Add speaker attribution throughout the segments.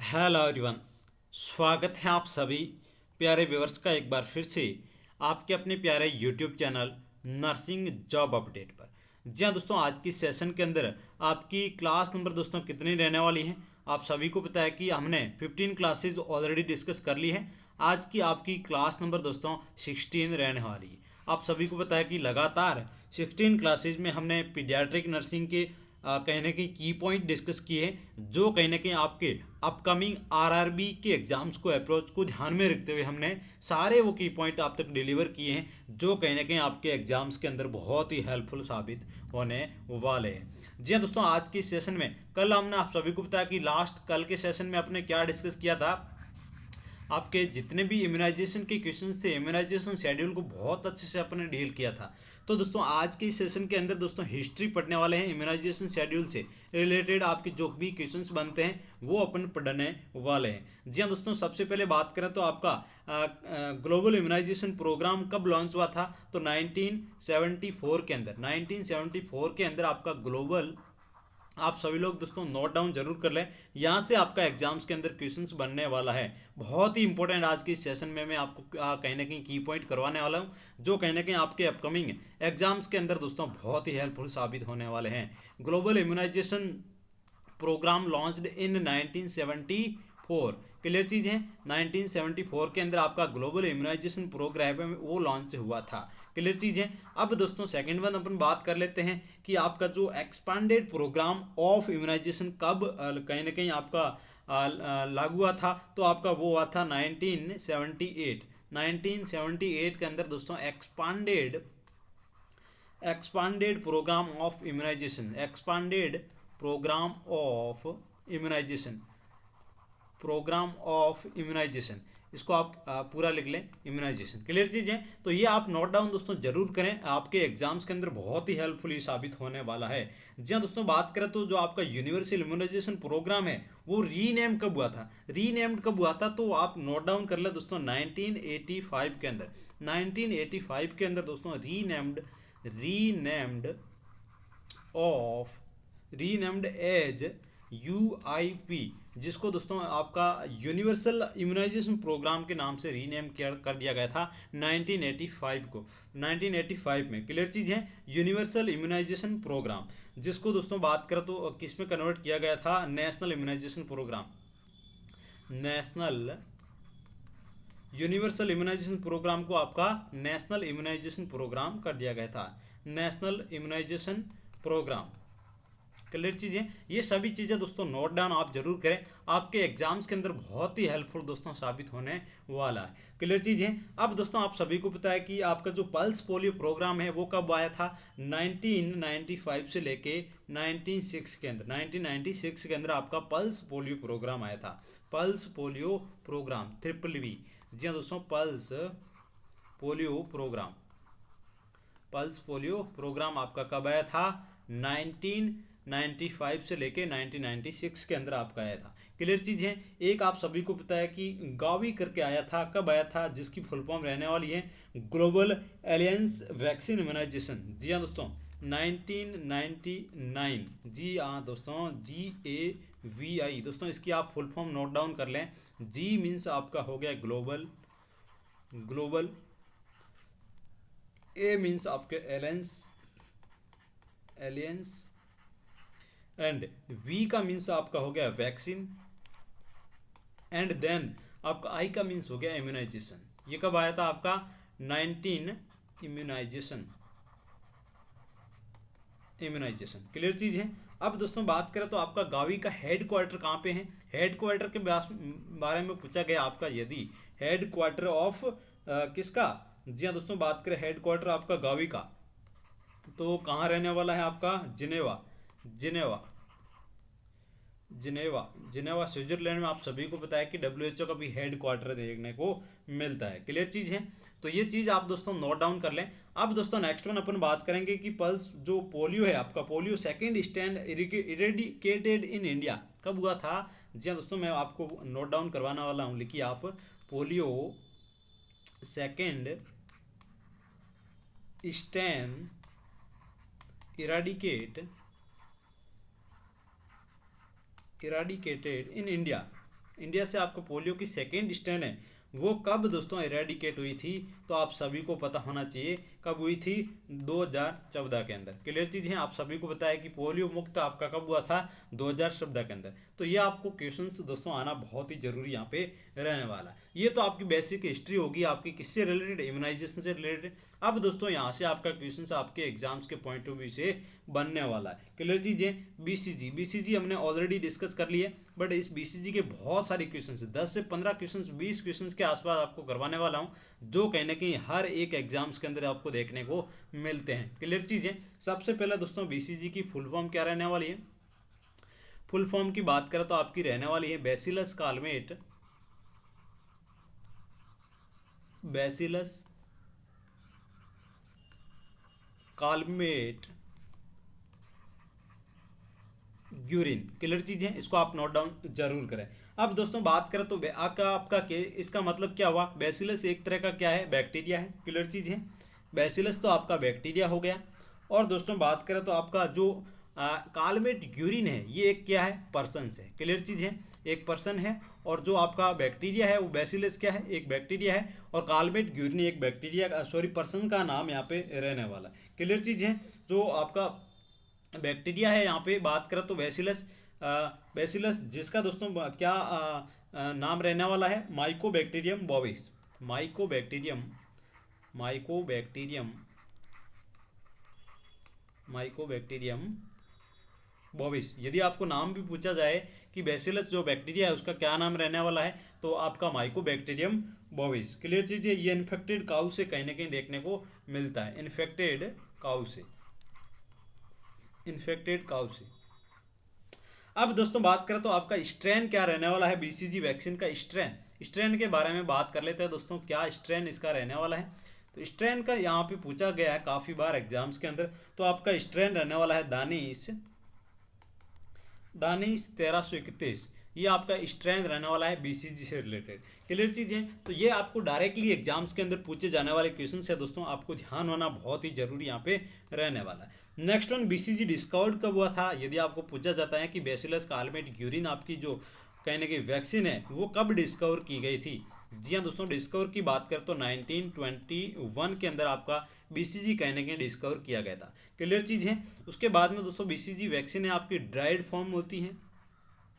Speaker 1: Hello everyone. स्वागत है आप सभी प्यारे व्यूअर्स का एक बार फिर से आपके अपने प्यारे YouTube channel nursing job update पर। जी हाँ दोस्तों, आज की सेशन के अंदर आपकी क्लास नंबर दोस्तों कितनी रहने वाली है। आप सभी को पता है कि हमने 15 क्लासेज ऑलरेडी डिस्कस कर ली है। आज की आपकी क्लास नंबर दोस्तों 16 रहने वाली है। आप सभी को पता है कि लगातार 16 क्लासेज में हमने पीडियाट्रिक नर्सिंग के कहीं ना कहीं की पॉइंट डिस्कस किए हैं, जो कहीं ना कहीं आपके अपकमिंग आरआरबी के एग्जाम्स को अप्रोच को ध्यान में रखते हुए हमने सारे वो की पॉइंट आप तक डिलीवर किए हैं, जो कहीं ना कहीं आपके एग्जाम्स के अंदर बहुत ही हेल्पफुल साबित होने वाले हैं। जी हाँ दोस्तों, आज की सेशन में कल हमने आप सभी को बताया कि लास्ट कल के सेशन में आपने क्या डिस्कस किया था। आपके जितने भी इम्यूनाइजेशन के क्वेश्चंस थे, इम्यूनाइजेशन शेड्यूल को बहुत अच्छे से अपने डील किया था। तो दोस्तों आज के सेशन के अंदर दोस्तों हिस्ट्री पढ़ने वाले हैं। इम्यूनाइजेशन शेड्यूल से रिलेटेड आपके जो भी क्वेश्चंस बनते हैं वो अपन पढ़ने वाले हैं। जी हाँ दोस्तों, सबसे पहले बात करें तो आपका ग्लोबल इम्यूनाइजेशन प्रोग्राम कब लॉन्च हुआ था, तो 1974 के अंदर। 1974 के अंदर आपका ग्लोबल, आप सभी लोग दोस्तों नोट डाउन जरूर कर लें, यहाँ से आपका एग्जाम्स के अंदर क्वेश्चंस बनने वाला है। बहुत ही इंपॉर्टेंट आज की सेशन में मैं आपको कहीं ना कहीं की पॉइंट करवाने वाला हूँ, जो कहीं ना कहीं आपके अपकमिंग एग्जाम्स के अंदर दोस्तों बहुत ही हेल्पफुल साबित होने वाले हैं। Global immunization programme launched in 1974। Clear चीज़ है, 1974 के अंदर आपका ग्लोबल इम्यूनाइजेशन प्रोग्राम है वो लॉन्च हुआ था। क्लियर चीज़ है। अब दोस्तों सेकंड वन अपन बात कर लेते हैं कि आपका जो एक्सपांडेड प्रोग्राम ऑफ इम्यूनाइजेशन कब कहीं ना कहीं आपका लागू हुआ था, तो आपका वो हुआ था 1978। 1978 के अंदर दोस्तों expanded programme of immunization, expanded programme of immunization, programme of immunization, इसको आप पूरा लिख लें, इम्यूनाइजेशन। क्लियर चीज़ है। तो ये आप नोट डाउन दोस्तों जरूर करें, आपके एग्जाम्स के अंदर बहुत ही हेल्पफुल ये साबित होने वाला है। जी हाँ दोस्तों, बात करें तो जो आपका यूनिवर्सल इम्यूनाइजेशन प्रोग्राम है वो रीनेम कब हुआ था, रीनेम्ड कब हुआ था, तो आप नोट डाउन कर ले दोस्तों 1985 के अंदर। 1985 के अंदर दोस्तों renamed of renamed as UIP, जिसको दोस्तों आपका यूनिवर्सल इम्यूनाइजेशन प्रोग्राम के नाम से रीनेम कर दिया गया था 1985 को। 1985 में क्लियर चीज़ है, यूनिवर्सल इम्यूनाइजेशन प्रोग्राम, जिसको दोस्तों बात करें तो किस में कन्वर्ट किया गया था, national immunization programme. National universal immunization programme को आपका नेशनल इम्यूनाइजेशन प्रोग्राम कर दिया गया था, नेशनल इम्यूनाइजेशन प्रोग्राम। क्लियर चीज़ें, ये सभी चीज़ें दोस्तों नोट डाउन आप जरूर करें, आपके एग्जाम्स के अंदर बहुत ही हेल्पफुल दोस्तों साबित होने वाला है। क्लियर चीज़ें। अब दोस्तों आप सभी को पता है कि आपका जो पल्स पोलियो प्रोग्राम है वो कब आया था, 1995 से लेके 1996 के अंदर। 1996 के अंदर आपका पल्स पोलियो प्रोग्राम आया था, पल्स पोलियो प्रोग्राम, BBB। जी हाँ दोस्तों, pulse polio programme, pulse polio programme आपका कब आया था, 1995 से लेके 1996 के अंदर आपका आया था। क्लियर चीज़ है। एक आप सभी को पता है कि गावी करके आया था, कब आया था, जिसकी फुल फॉर्म रहने वाली है ग्लोबल एलियंस वैक्सीन इम्यूनाइजेशन। जी हाँ दोस्तों, 1999। जी हाँ दोस्तों, GAVI दोस्तों, इसकी आप फुल फॉर्म नोट डाउन कर लें। जी मीन्स आपका हो गया ग्लोबल, ग्लोबल, ए मीन्स आपके एलियंस, एलियंस, एंड वी का मीन्स आपका हो गया वैक्सीन, एंड देन आपका आई का मीन्स हो गया इम्यूनाइजेशन। ये कब आया था आपका, 19 इम्यूनाइजेशन, इम्यूनाइजेशन। क्लियर चीज है। अब दोस्तों बात करें तो आपका गावी का हेड क्वार्टर कहाँ पे है, हेड क्वार्टर के बारे में पूछा गया आपका, यदि हेड क्वार्टर ऑफ किसका। जी हाँ दोस्तों, बात करें हेड क्वार्टर आपका गावी का, तो कहाँ रहने वाला है आपका, Geneva, Geneva, Geneva, Geneva Switzerland में। आप सभी को पता है कि WHO का भी हेड क्वार्टर देखने को मिलता है। क्लियर चीज़ है। तो ये चीज़ आप दोस्तों नोट डाउन कर लें। अब दोस्तों नेक्स्ट वन अपन बात करेंगे कि पल्स जो पोलियो है आपका, polio second stand eradicated in India कब हुआ था। जी हाँ दोस्तों, मैं आपको नोट डाउन करवाने वाला हूँ, लिखिए आप, polio second stand eradicated in India India से आपको पोलियो की सेकेंड स्ट्रेन है वो कब दोस्तों इरेडिकेट हुई थी, तो आप सभी को पता होना चाहिए कब हुई थी, 2014 के अंदर। क्लियर चीज़ है, आप सभी को पता है कि पोलियो मुक्त आपका कब हुआ था, 2014 के अंदर। तो ये आपको क्वेश्चंस दोस्तों आना बहुत ही जरूरी यहाँ पे रहने वाला है। ये तो आपकी बेसिक हिस्ट्री होगी आपकी किससे रिलेटेड, इम्यूनाइजेशन से रिलेटेड। अब दोस्तों यहाँ से आपका क्वेश्चन आपके एग्जाम्स के पॉइंट ऑफ व्यू से बनने वाला है। क्लियर चीज़ है, बीसीजी हमने ऑलरेडी डिस्कस कर लिया, बट इस बीसीजी के बहुत सारे क्वेश्चंस 10 से 15 क्वेश्चंस 20 क्वेश्चंस के आसपास आपको करवाने वाला हूं, जो कहीं ना कहीं हर एक एग्जाम्स के अंदर आपको देखने को मिलते हैं। क्लियर चीज़ है। सबसे पहले दोस्तों बीसीजी की फुल फॉर्म क्या रहने वाली है, फुल फॉर्म की बात करें तो आपकी रहने वाली है bacillus Calmette, bacillus Calmette Guerin. Clear चीज़ है, इसको आप नोट डाउन जरूर करें। अब दोस्तों बात करें तो आपका इसका मतलब क्या हुआ, बैसिलस एक तरह का क्या है, बैक्टीरिया है। क्लियर चीज़ है, बैसिलस तो आपका बैक्टीरिया हो गया। और दोस्तों बात करें तो आपका जो कालमेट ग्यूरिन है ये एक क्या है, पर्सन है। क्लियर चीज़ है, एक पर्सन है। और जो आपका बैक्टीरिया है वो बैसिलस क्या है, एक बैक्टीरिया है। और कालमेट ग्यूरिन एक बैक्टीरिया सॉरी पर्सन का नाम यहाँ पे रहने वाला है। क्लियर चीज़ है, जो आपका बैक्टीरिया है यहाँ पे बात करें तो बैसिलस, बैसिलस जिसका दोस्तों क्या नाम रहने वाला है, Mycobacterium bovis, Mycobacterium, Mycobacterium, Mycobacterium bovis. यदि आपको नाम भी पूछा जाए कि बैसिलस जो बैक्टीरिया है उसका क्या नाम रहने वाला है, तो आपका माइकोबैक्टीरियम बोविस। क्लियर चीज़ है, ये इन्फेक्टेड काउ से कहीं ना कहीं देखने को मिलता है, इन्फेक्टेड काउ से, इन्फेक्टेड काउ से। अब दोस्तों बात करें तो आपका स्ट्रेन क्या रहने वाला है, बीसीजी वैक्सीन का स्ट्रेन के बारे में बात कर लेते हैं दोस्तों, क्या स्ट्रेन इसका रहने वाला है। तो स्ट्रेन का यहाँ पे पूछा गया है काफ़ी बार एग्जाम्स के अंदर, तो आपका स्ट्रेन रहने वाला है दानिश, दानिश 1331। ये आपका स्ट्रेंथ रहने वाला है बीसीजी से रिलेटेड। क्लियर चीज़ है, तो ये आपको डायरेक्टली एग्जाम्स के अंदर पूछे जाने वाले क्वेश्चन है दोस्तों, आपको ध्यान होना बहुत ही जरूरी यहाँ पे रहने वाला है। नेक्स्ट वन, बीसीजी डिस्कवर्ड कब हुआ था, यदि आपको पूछा जाता है कि बैसिलस कालमेट ग्यूरिन आपकी जो कहने की वैक्सीन है वो कब डिस्कवर की गई थी। जी हाँ दोस्तों, डिस्कवर की बात करें तो 1921 के अंदर आपका बीसीजी कहने के डिस्कवर किया गया था। क्लियर चीज़ है। उसके बाद में दोस्तों बीसीजी वैक्सीन है आपकी ड्राइड फॉर्म होती है,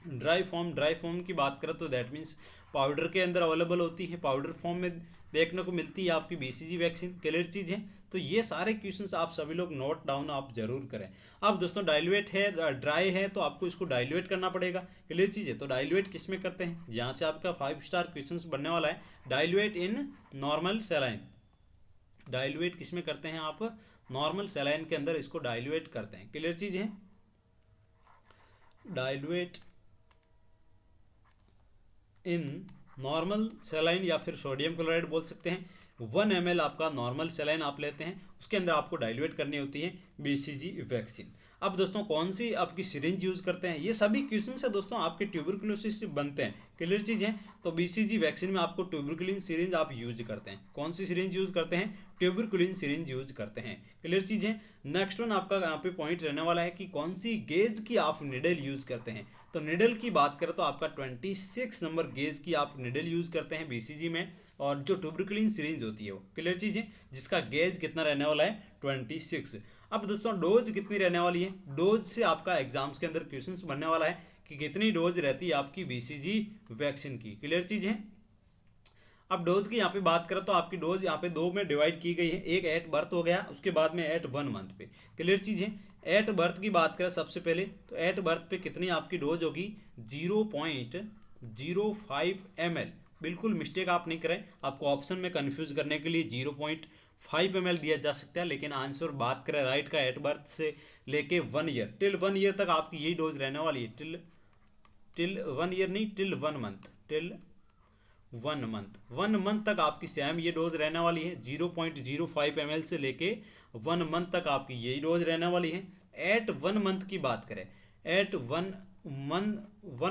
Speaker 1: ड्राई फॉर्म की बात करें तो दैट मीन्स पाउडर के अंदर अवेलेबल होती है, पाउडर फॉर्म में देखने को मिलती है आपकी बीसीजी वैक्सीन। क्लियर चीज़ है, तो ये सारे क्वेश्चंस आप सभी लोग नोट डाउन आप जरूर करें। अब दोस्तों डाइल्यूएट है, ड्राई है, तो आपको इसको डाइल्यूएट करना पड़ेगा। क्लियर चीज़ है, तो डाइल्यूएट किस में करते हैं, यहाँ से आपका 5 स्टार क्वेश्चंस बनने वाला है। डाइल्यूएट इन नॉर्मल सेलाइन, डाइल्यूएट किस में करते हैं आप, नॉर्मल सेलाइन के अंदर इसको डाइल्यूएट करते हैं। क्लियर चीज़ है, डाइल्यूएट इन नॉर्मल सेलाइन या फिर सोडियम क्लोराइड बोल सकते हैं। 1 ml आपका नॉर्मल सेलाइन आप लेते हैं, उसके अंदर आपको डाइल्यूएट करनी होती है बीसीजी वैक्सीन। अब दोस्तों कौन सी आपकी सिरिंज यूज़ करते हैं, ये सभी क्वेश्चन से दोस्तों आपके ट्यूबरकुलोसिस से बनते हैं। क्लियर चीज़ है, तो बीसीजी वैक्सीन में आपको ट्यूबरकुलिन सिरिंज आप यूज करते हैं। कौन सी सिरिंज यूज़ करते हैं, ट्यूबरकुलिन सिरिंज यूज करते हैं। क्लियर चीज़ है। नेक्स्ट वन आपका यहाँ पे पॉइंट रहने वाला है कि कौन सी गेज की आप निडल यूज़ करते हैं। तो निडल की बात करें तो आपका 26 नंबर गेज की आप निडल यूज़ करते हैं बीसीजी में, और जो ट्यूबरकुलिन सिरिंज होती है वो। क्लियर चीज़ है, जिसका गेज कितना रहने वाला है, 26। अब दोस्तों डोज कितनी रहने वाली है, डोज से आपका एग्जाम्स के अंदर क्वेश्चंस बनने वाला है कि कितनी डोज रहती है आपकी बीसीजी वैक्सीन की। क्लियर चीज़ है। अब डोज की यहाँ पे बात करें तो आपकी डोज यहाँ पे 2 में डिवाइड की गई है, एक एट बर्थ हो गया, उसके बाद में एट 1 मंथ पे। क्लियर चीज़ है। एट बर्थ की बात करें सबसे पहले, तो एट बर्थ पे कितनी आपकी डोज होगी, 0.05 ml। बिल्कुल मिस्टेक आप नहीं करें, आपको ऑप्शन में कंफ्यूज करने के लिए 0.5 ml दिया जा सकता है, लेकिन आंसर बात करें राइट का एट बर्थ से लेके 1 ईयर, टिल 1 ईयर तक आपकी यही डोज रहने वाली है। टिल 1 ईयर नहीं, टिल 1 मंथ, टिल 1 मंथ तक आपकी सेम ये डोज रहने वाली है। 0.05 ml से लेके 1 मंथ तक आपकी यही डोज रहने वाली है। एट 1 मंथ की बात करें, एट 1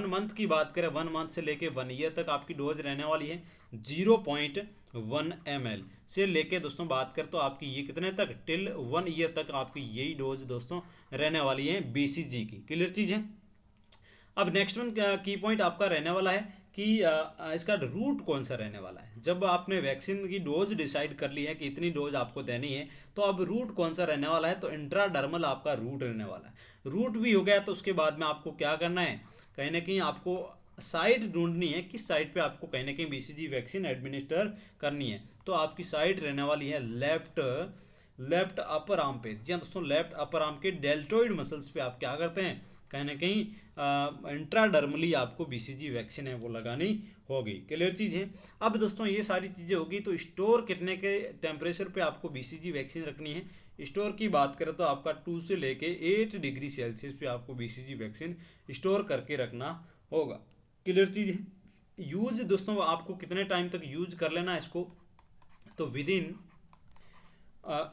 Speaker 1: मंथ की बात करें, 1 मंथ से लेके 1 ईयर तक आपकी डोज रहने वाली है 0.1 ml से लेके दोस्तों बात करें तो आपकी ये कितने तक, टिल 1 ईयर तक आपकी यही डोज दोस्तों रहने वाली है बीसीजी की। क्लियर चीज़ है। अब नेक्स्ट वन की पॉइंट आपका रहने वाला है कि इसका रूट कौन सा रहने वाला है। जब आपने वैक्सीन की डोज डिसाइड कर ली है कि इतनी डोज आपको देनी है, तो अब रूट कौन सा रहने वाला है, तो इंट्राडर्मल आपका रूट रहने वाला है। रूट भी हो गया तो उसके बाद में आपको क्या करना है, कहीं ना कहीं आपको साइट ढूंढनी है, किस साइट पे आपको कहीं ना कहीं बीसीजी वैक्सीन एडमिनिस्टर करनी है। तो आपकी साइट रहने वाली है लेफ्ट अपर आर्म पे। जी हाँ दोस्तों, लेफ्ट अपर आर्म के डेल्टोइड मसल्स पे आप क्या करते हैं, कहीं ना कहीं इंट्राडर्मली आपको बीसीजी वैक्सीन है वो लगानी होगी। क्लियर चीज़ है। अब दोस्तों ये सारी चीज़ें होगी, तो स्टोर कितने के टेम्परेचर पे आपको बीसीजी वैक्सीन रखनी है। स्टोर की बात करें तो आपका 2 से लेके 8 डिग्री सेल्सियस पे आपको बीसीजी वैक्सीन स्टोर करके रखना होगा। क्लियर चीज़ है। यूज दोस्तों आपको कितने टाइम तक यूज कर लेना है इसको, तो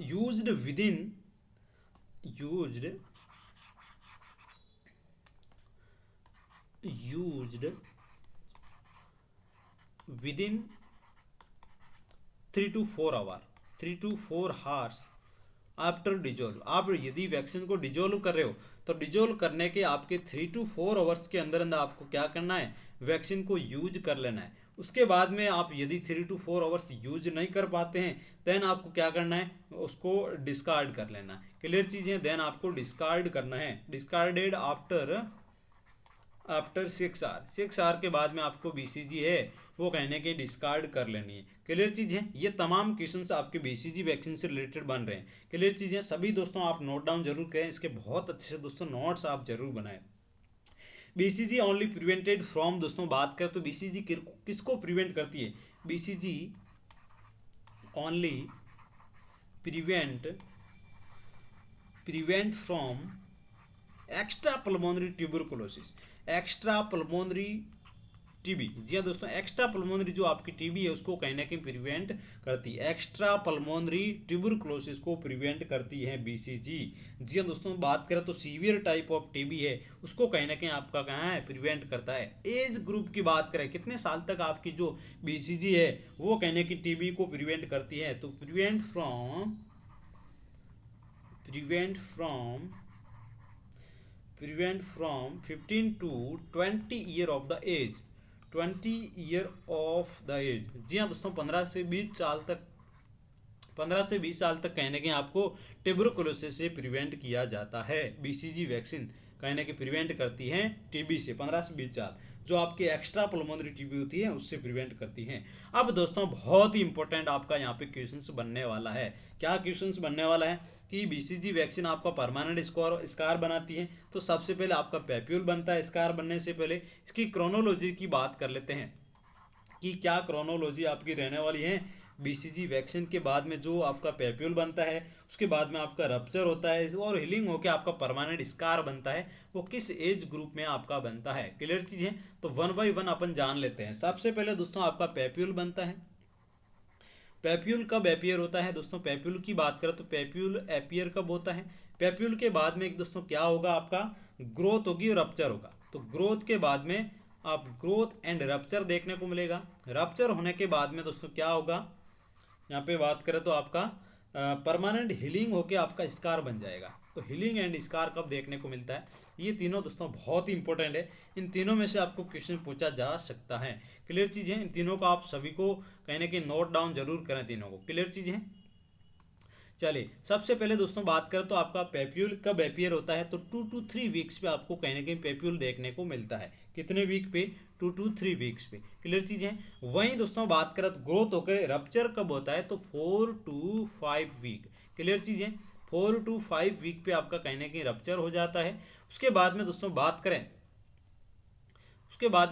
Speaker 1: used within 3 to 4 hours after dissolve. आप यदि वैक्सीन को डिजोल्व कर रहे हो, तो डिजोल्व करने के आपके 3 to 4 आवर्स के अंदर अंदर आपको क्या करना है, वैक्सीन को यूज कर लेना है। उसके बाद में आप यदि 3 to 4 आवर्स यूज नहीं कर पाते हैं, देन आपको क्या करना है, उसको डिस्कार्ड कर लेना है। क्लियर चीज़ें। देन आपको डिस्कार्ड करना है, डिस्कार्डेड आफ्टर 6 आवर के बाद में आपको बीसीजी है वो कहने के डिस्कार्ड कर लेनी है। क्लियर चीज़ है। ये तमाम क्वेश्चंस आपके बीसीजी वैक्सीन से रिलेटेड बन रहे हैं। क्लियर चीज़ है। सभी दोस्तों आप नोट डाउन जरूर करें, इसके बहुत अच्छे से दोस्तों नोट्स आप जरूर बनाएं। बीसीजी ओनली प्रिवेंटेड फ्रॉम, दोस्तों बात करें तो बीसीजी किसको प्रिवेंट करती है, BCG only prevent from extra pulmonary tuberculosis, extra pulmonary TB. जी हाँ दोस्तों, एक्स्ट्रा पल्मोनरी जो आपकी टीबी है उसको कहीं ना कहीं प्रिवेंट करती है। एक्स्ट्रा पल्मोनरी ट्यूबरकुलोसिस को प्रिवेंट करती है बीसीजी। जी हाँ दोस्तों, बात करें तो सीवियर टाइप ऑफ टीबी है उसको कहीं ना कहीं आपका कहाँ है, प्रिवेंट करता है। एज ग्रुप की बात करें, कितने साल तक आपकी जो बीसीजी है वो कहीं ना कहीं टीबी को प्रिवेंट करती है, तो prevent from 15 to 20 year of the age, 20 year of the age. जी हाँ दोस्तों, 15 से 20 साल तक कहीं ना कहीं आपको ट्यूबरकुलोसिस से प्रिवेंट किया जाता है। बीसीजी वैक्सीन कहीं ना कहीं प्रिवेंट करती है टीबी से 15 से 20 साल, जो आपकी एक्स्ट्रा पल्मोनरी टीबी होती है उससे प्रिवेंट करती हैं। अब दोस्तों बहुत ही इंपॉर्टेंट आपका यहाँ पे क्वेश्चंस बनने वाला है। क्या क्वेश्चंस बनने वाला है कि बीसीजी वैक्सीन आपका परमानेंट स्कार बनाती है, तो सबसे पहले आपका पैप्यूल बनता है। स्कार बनने से पहले इसकी क्रोनोलॉजी की बात कर लेते हैं कि क्या क्रोनोलॉजी आपकी रहने वाली है। बीसीजी वैक्सीन के बाद में जो आपका पैप्यूल बनता है, उसके बाद में आपका रप्चर होता है और हीलिंग होकर आपका परमानेंट स्कार बनता है, वो किस एज ग्रुप में आपका बनता है। क्लियर चीज़ है। तो 1 by 1 अपन जान लेते हैं। सबसे पहले दोस्तों आपका पैप्यूल बनता है। पैप्यूल कब एपियर होता है दोस्तों, पैप्यूल की बात करें तो पैप्यूल एपियर कब होता है, पैप्यूल के बाद में दोस्तों क्या होगा, आपका ग्रोथ होगी और रप्चर होगा। तो ग्रोथ के बाद में आप ग्रोथ एंड रप्चर देखने को मिलेगा। रप्चर होने के बाद में दोस्तों क्या होगा, यहाँ पे बात करें तो आपका परमानेंट हीलिंग होके आपका स्कार बन जाएगा। तो हीलिंग एंड स्कार कब देखने को मिलता है, ये तीनों दोस्तों बहुत ही इंपॉर्टेंट है। इन तीनों में से आपको क्वेश्चन पूछा जा सकता है। क्लियर चीज़ है। इन तीनों को आप सभी को कहीं ना कहीं नोट डाउन जरूर करें तीनों को। क्लियर चीज़ है। चलिए सबसे पहले दोस्तों बात करें तो आपका पैप्यूल कब एपियर होता है, तो 2 to 3 वीक्स पे आपको कहीं ना कहीं पैप्यूल देखने को मिलता है। कितने वीक पे, 2 to 3 वीक्स पे। क्लियर चीज़ है। वहीं दोस्तों बात करें तो ग्रोथ होकर रप्चर कब होता है, तो 4 to 5 वीक। क्लियर चीज़ है। 4 to 5 वीक पे आपका कहीं ना कहीं रप्चर हो जाता है। उसके बाद में दोस्तों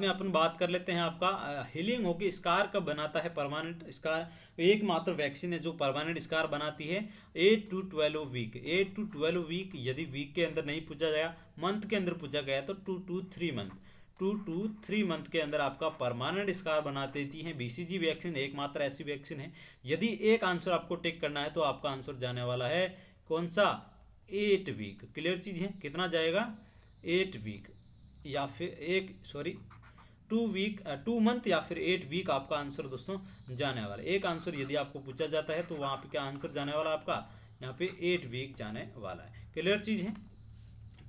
Speaker 1: अपन बात कर लेते हैं आपका हीलिंग होगी स्कार कब बनाता है, परमानेंट स्कार एकमात्र वैक्सीन है जो परमानेंट स्कार बनाती है 8 to 12 वीक। 8 to 12 वीक, यदि वीक के अंदर नहीं पूछा गया, मंथ के अंदर पूछा गया तो 2 to 3 मंथ के अंदर आपका परमानेंट स्कार बना देती है बीसीजी वैक्सीन। एकमात्र ऐसी वैक्सीन है। यदि एक आंसर आपको टिक करना है तो आपका आंसर जाने वाला है कौन सा, 8 वीक। क्लियर चीज़ है। कितना जाएगा, 8 वीक या फिर 2 मंथ या फिर 8 वीक आपका आंसर दोस्तों जाने वाला है। एक आंसर यदि आपको पूछा जाता है तो वहाँ पे क्या आंसर जाने वाला आपका, यहाँ पे 8 वीक जाने वाला है। क्लियर चीज़ है।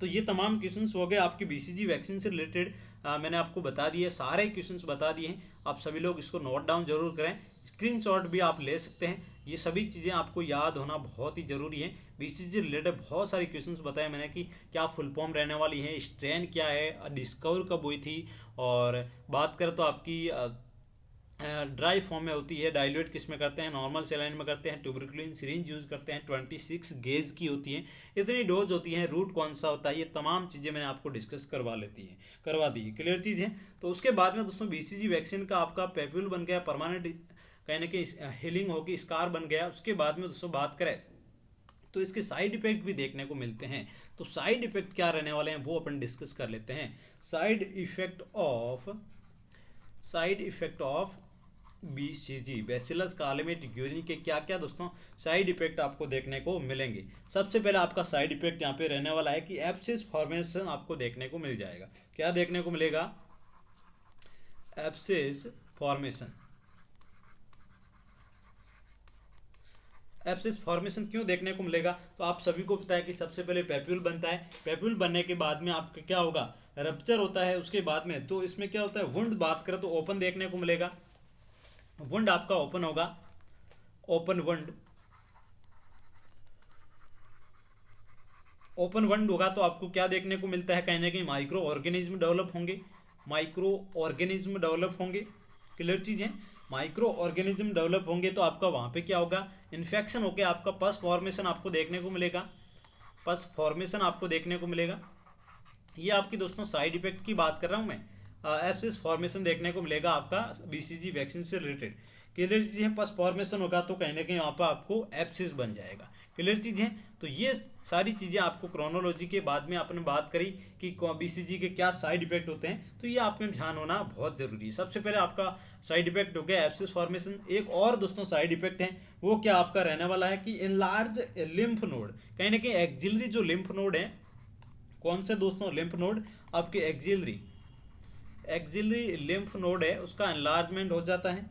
Speaker 1: तो ये तमाम क्वेश्चंस हो गए आपके बीसीजी वैक्सीन से रिलेटेड। मैंने आपको बता दिए, सारे क्वेश्चंस बता दिए हैं। आप सभी लोग इसको नोट डाउन जरूर करें, स्क्रीनशॉट भी आप ले सकते हैं। ये सभी चीज़ें आपको याद होना बहुत ही ज़रूरी है। बीसीजी रिलेटेड बहुत सारे क्वेश्चंस बताए मैंने कि क्या फुल फॉर्म रहने वाली है, स्ट्रेन क्या है, डिस्कवर कब हुई थी, और बात करें तो आपकी ड्राई फॉर्म में होती है, डाइल्यूट किस में करते हैं, नॉर्मल सेलाइन में करते हैं, ट्यूबरकुलिन सिरिंज यूज़ करते हैं, 26 गेज की होती है, इतनी डोज होती है, रूट कौन सा होता है, ये तमाम चीज़ें मैंने आपको डिस्कस करवा दी है। क्लियर चीज़ है। तो उसके बाद में दोस्तों बीसीजी वैक्सीन का आपका पेप्यूल बन गया, परमानेंट कहीं ना कहीं हीलिंग होगी, स्कार बन गया। उसके बाद में दोस्तों बात करें तो इसके साइड इफेक्ट भी देखने को मिलते हैं। तो साइड इफेक्ट क्या रहने वाले हैं वो अपन डिस्कस कर लेते हैं। Side effect of BCG bacillus Calmette Guerin के क्या क्या दोस्तों साइड इफेक्ट आपको देखने को मिलेंगे। सबसे पहले आपका साइड इफेक्ट यहाँ पे रहने वाला है कि एब्सिस फॉर्मेशन आपको देखने को मिल जाएगा। क्या देखने को मिलेगा? Abscess formation. एब्सिस फॉर्मेशन क्यों देखने को मिलेगा? तो आप सभी को पता है कि सबसे पहले पेप्यूल बनता है, पेप्यूल बनने के बाद में आपका क्या होगा, रप्चर होता है। उसके बाद में तो इसमें क्या होता है, वुंड बात करें तो ओपन देखने को मिलेगा, वुंड आपका ओपन होगा, ओपन वुंड, ओपन वुंड होगा तो आपको क्या देखने को मिलता है, कहीं ना कहीं माइक्रो ऑर्गेनिज्म डेवलप होंगे, माइक्रो ऑर्गेनिज्म डेवलप होंगे। क्लियर चीज़ है। माइक्रो ऑर्गेनिज्म डेवलप होंगे तो आपका वहाँ पे क्या होगा, इन्फेक्शन होकर आपका पस फॉर्मेशन आपको देखने को मिलेगा, पस फॉर्मेशन आपको देखने को मिलेगा। ये आपकी दोस्तों साइड इफेक्ट की बात कर रहा हूँ मैं। एब्सिस फॉर्मेशन देखने को मिलेगा आपका बीसीजी वैक्सीन से रिलेटेड। क्लियर चीज़ है। पस फॉर्मेशन होगा तो कहीं ना कहीं वहाँ पर आपको एब्सिस बन जाएगा। क्लियर चीज़ है। तो ये सारी चीज़ें आपको क्रोनोलॉजी के बाद में आपने बात करी कि बीसीजी के क्या साइड इफेक्ट होते हैं, तो ये आपका ध्यान होना बहुत ज़रूरी है। सबसे पहले आपका साइड इफेक्ट हो गया एब्सिस फॉर्मेशन। एक और दोस्तों साइड इफेक्ट है वो क्या आपका रहने वाला है कि इनलार्ज लिम्फ नोड, कहीं ना कहीं एक्जिलरी जो लिम्फ नोड है, कौन से दोस्तों लिम्फ नोड, आपके एक्जिलरी लिम्फ नोड है उसका एनलार्जमेंट हो जाता है,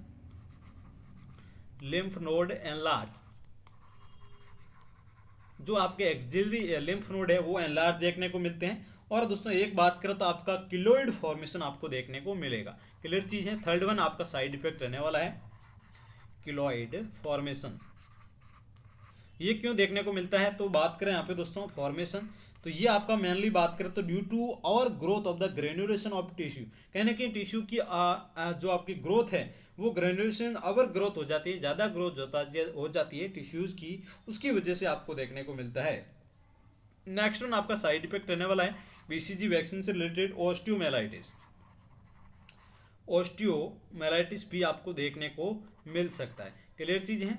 Speaker 1: लिम्फ नोड एनलार्ज, जो आपके एक्जिलरी लिम्फ नोड है वो एनलार्ज देखने को मिलते हैं। और दोस्तों एक बात करें तो आपका किलोइड फॉर्मेशन आपको देखने को मिलेगा। क्लियर चीज़ है। थर्ड वन आपका साइड इफेक्ट रहने वाला है किलोइड फॉर्मेशन। ये क्यों देखने को मिलता है? तो बात करें यहाँ पे दोस्तों फॉर्मेशन, तो ये आपका मेनली बात करें तो ड्यू टू और growth of the granulation of tissue, कहने की टिश्यू की जो आपकी ग्रोथ है वो ग्रेन्युलेशन अवर ग्रोथ हो जाती है, ज़्यादा ग्रोथ हो जाती है टिश्यूज़ की, उसकी वजह से आपको देखने को मिलता है। नेक्स्ट वन आपका साइड इफेक्ट रहने वाला है बीसीजी वैक्सीन से रिलेटेड ऑस्टियोमेलाइटिस। ऑस्टियोमेलाइटिस भी आपको देखने को मिल सकता है। क्लियर चीज़ है।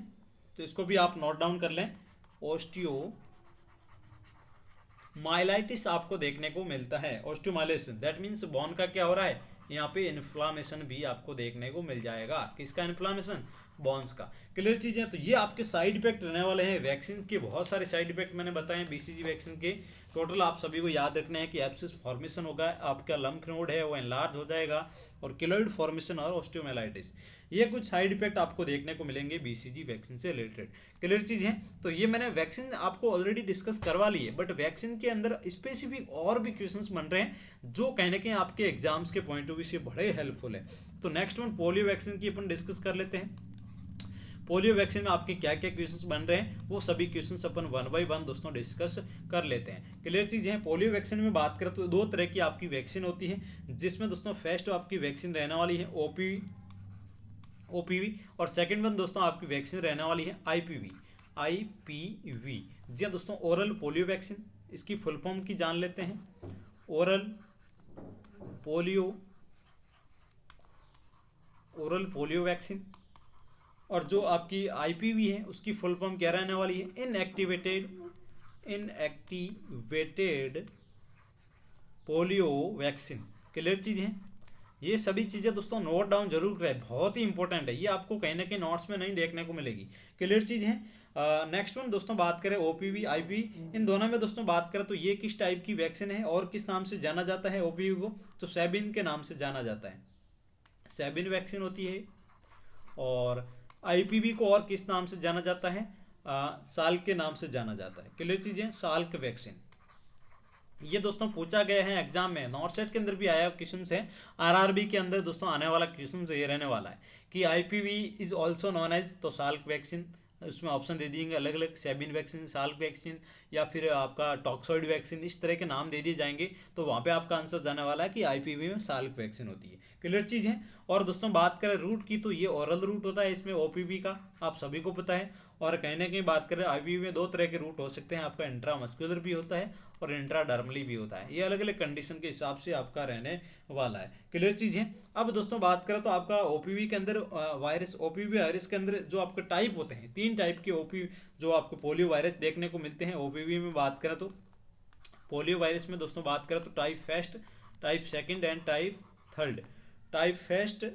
Speaker 1: तो इसको भी आप नोट डाउन कर लें। ऑस्टियोमाइलाइटिस आपको देखने को मिलता है। ऑस्टियोमाइलाइटिस दैट मीन्स बोन का क्या हो रहा है, यहाँ पे इन्फ्लामेशन भी आपको देखने को मिल जाएगा। किसका इन्फ्लामेशन? बोन्स का। क्लियर चीज़ है। तो ये आपके साइड इफेक्ट रहने वाले हैं वैक्सीन के। बहुत सारे साइड इफेक्ट मैंने बताए हैं बीसीजी वैक्सीन के। टोटल आप सभी को याद रखना है कि एब्सिस फॉर्मेशन होगा, आपका लम्फ नोड है वो एनलार्ज हो जाएगा, और किलोइड फॉर्मेशन और ऑस्टियोमेलाइटिस, ये कुछ साइड इफेक्ट आपको देखने को मिलेंगे बीसीजी वैक्सीन से रिलेटेड। क्लियर चीज़ है। तो ये मैंने वैक्सीन आपको ऑलरेडी डिस्कस करवा ली है, बट वैक्सीन के अंदर स्पेसिफिक और भी क्वेश्चंस बन रहे हैं जो कहीं ना कहीं आपके एग्जाम्स के पॉइंट ऑफ व्यू से बड़े हेल्पफुल है। तो नेक्स्ट वन पोलियो वैक्सीन की अपन डिस्कस कर लेते हैं। पोलियो वैक्सीन में आपके क्या क्या क्वेश्चंस बन रहे हैं वो सभी questions upon one by one दोस्तों डिस्कस कर लेते हैं। क्लियर चीज़ है। पोलियो वैक्सीन में बात करें तो दो तरह की आपकी वैक्सीन होती है, जिसमें दोस्तों फर्स्ट आपकी वैक्सीन रहने वाली है ओपीवी, और सेकंड वन दोस्तों आपकी वैक्सीन रहने वाली है आईपीवी। जी हाँ दोस्तों, ओरल पोलियो वैक्सीन, इसकी फुल फॉर्म की जान लेते हैं। Oral polio vaccine. और जो आपकी आईपीवी है उसकी फुल फॉर्म क्या रहने वाली है, इनएक्टिवेटेड पोलियो वैक्सीन। क्लियर चीज़ है। ये सभी चीज़ें दोस्तों नोट डाउन जरूर करें, बहुत ही इंपॉर्टेंट है, ये आपको कहीं ना कहीं नोट्स में नहीं देखने को मिलेगी। क्लियर चीज़ है। नेक्स्ट वन दोस्तों बात करें ओपीवी आईपी, इन दोनों में दोस्तों बात करें तो ये किस टाइप की वैक्सीन है और किस नाम से जाना जाता है ओपीवी को, तो सैबिन के नाम से जाना जाता है, सैबिन वैक्सीन होती है। और आईपीवी को और किस नाम से जाना जाता है, साल्क के नाम से जाना जाता है। क्लियर चीज़ें, साल्क वैक्सीन। ये दोस्तों पूछा गया है एग्जाम में, नॉर्थ सेट के अंदर भी आया क्वेश्चन है, आरआरबी के अंदर दोस्तों आने वाला क्वेश्चन ये रहने वाला है कि IPV is also known as, तो साल्क वैक्सीन, उसमें ऑप्शन दे दिएंगे अलग अलग, सेबिन वैक्सीन, साल्क वैक्सीन, या फिर आपका टॉक्सॉइड वैक्सीन, इस तरह के नाम दे दिए जाएंगे। तो वहाँ पे आपका आंसर जाने वाला है कि आईपीवी में साल्क वैक्सीन होती है। क्लियर चीज़ है। और दोस्तों बात करें रूट की, तो ये ओरल रूट होता है, इसमें ओपीवी का आप सभी को पता है। और कहीं ना कहीं बात करें आईपीवी में दो तरह के रूट हो सकते हैं, आपका इंट्रामस्कुलर भी होता है और इंट्राडर्मली भी होता है, ये अलग अलग कंडीशन के हिसाब से आपका रहने वाला है। क्लियर चीज़ है। अब दोस्तों बात करें तो आपका ओपीवी के अंदर वायरस, ओपीवी वायरस के अंदर जो आपके टाइप होते हैं, 3 टाइप के ओपी जो आपको पोलियो वायरस देखने को मिलते हैं ओपीवी में। बात करें तो पोलियो वायरस में दोस्तों बात करें तो type first, type second and type third. Type first,